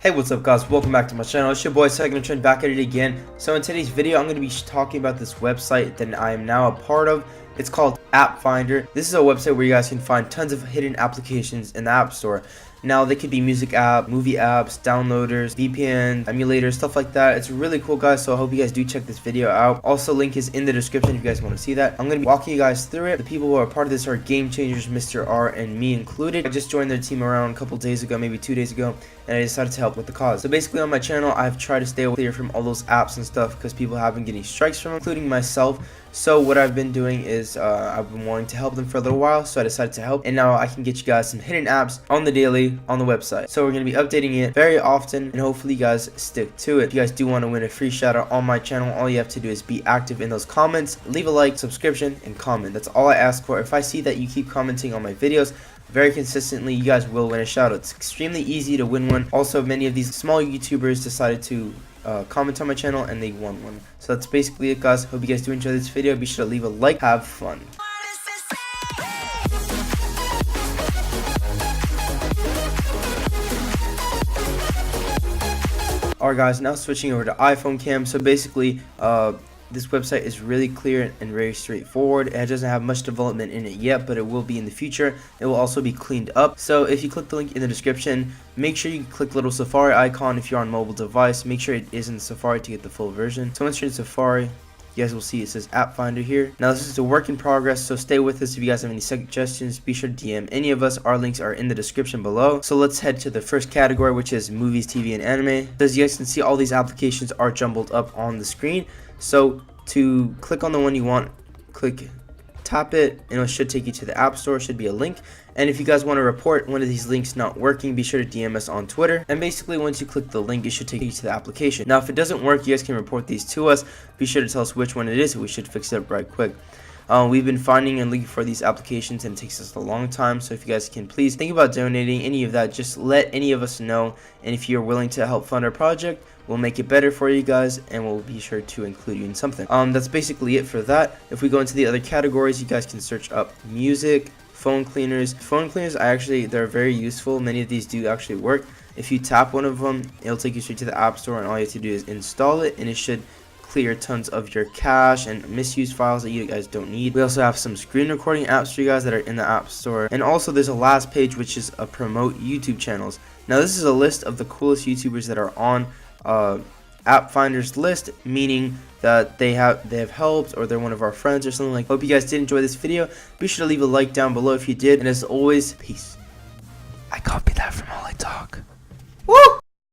Hey, what's up guys, welcome back to my channel. It's your boy Second Trend back at it again. So in today's video I'm going to be talking about this website that I am now a part of. It's called App Finder. This is a website where you guys can find tons of hidden applications in the App Store. Now they could be music app, movie apps, downloaders, VPN, emulators, stuff like that. It's really cool guys, so I hope you guys do check this video out. Also, link is in the description if you guys want to see that. I'm going to be walking you guys through it. The people who are part of this are game changers, Mr. R and me included. I just joined their team around a couple days ago, maybe 2 days ago, and I decided to help with the cause. So basically on my channel I've tried to stay clear from all those apps and stuff because people have been getting strikes from them, including myself. So what I've been doing is I've been wanting to help them for a little while, so I decided to help, and now I can get you guys some hidden apps on the daily on the website. So we're going to be updating it very often, and hopefully you guys stick to it. If you guys do want to win a free shout out on my channel, all you have to do is be active in those comments, leave a like, subscription, and comment. That's all I ask for. If I see that you keep commenting on my videos very consistently, you guys will win a shout out. It's extremely easy to win one. Also, many of these small YouTubers decided to comment on my channel and they won one. So that's basically it guys. Hope you guys do enjoy this video. Be sure to leave a like. Have fun. Alright guys, now switching over to iPhone cam. So basically this website is really clear and very straightforward. It doesn't have much development in it yet, but it will be in the future. It will also be cleaned up. So if you click the link in the description, make sure you click the little Safari icon if you're on mobile device. Make sure it is in Safari to get the full version. So once you're in Safari, you guys will see it says App Finder here. Now this is a work in progress, so stay with us. If you guys have any suggestions, be sure to DM any of us. Our links are in the description below. So let's head to the first category, which is movies, TV, and anime. As you guys can see, all these applications are jumbled up on the screen. So to click on the one you want, tap it, and it should take you to the App Store. Should be a link. And if you guys want to report one of these links not working, be sure to DM us on Twitter. And basically once you click the link, it should take you to the application. Now if it doesn't work, you guys can report these to us. Be sure to tell us which one it is, and we should fix it up right quick. We've been finding and looking for these applications, and it takes us a long time. So if you guys can please think about donating any of that, just let any of us know. And if you're willing to help fund our project, we'll make it better for you guys, and we'll be sure to include you in something. That's basically it for that. If we go into the other categories, you guys can search up music, phone cleaners. Phone cleaners, they're very useful. Many of these do actually work. If you tap one of them, it'll take you straight to the App Store, and all you have to do is install it, and it should clear tons of your cache and misused files that you guys don't need. We also have some screen recording apps for you guys that are in the App Store. And also there's a last page, which is a promote YouTube channels. Now this is a list of the coolest YouTubers that are on App Finder's list, meaning that they have helped, or they're one of our friends or something like that. Hope you guys did enjoy this video. Be sure to leave a like down below if you did, and as always, peace. I copied that from All I Talk. Woo!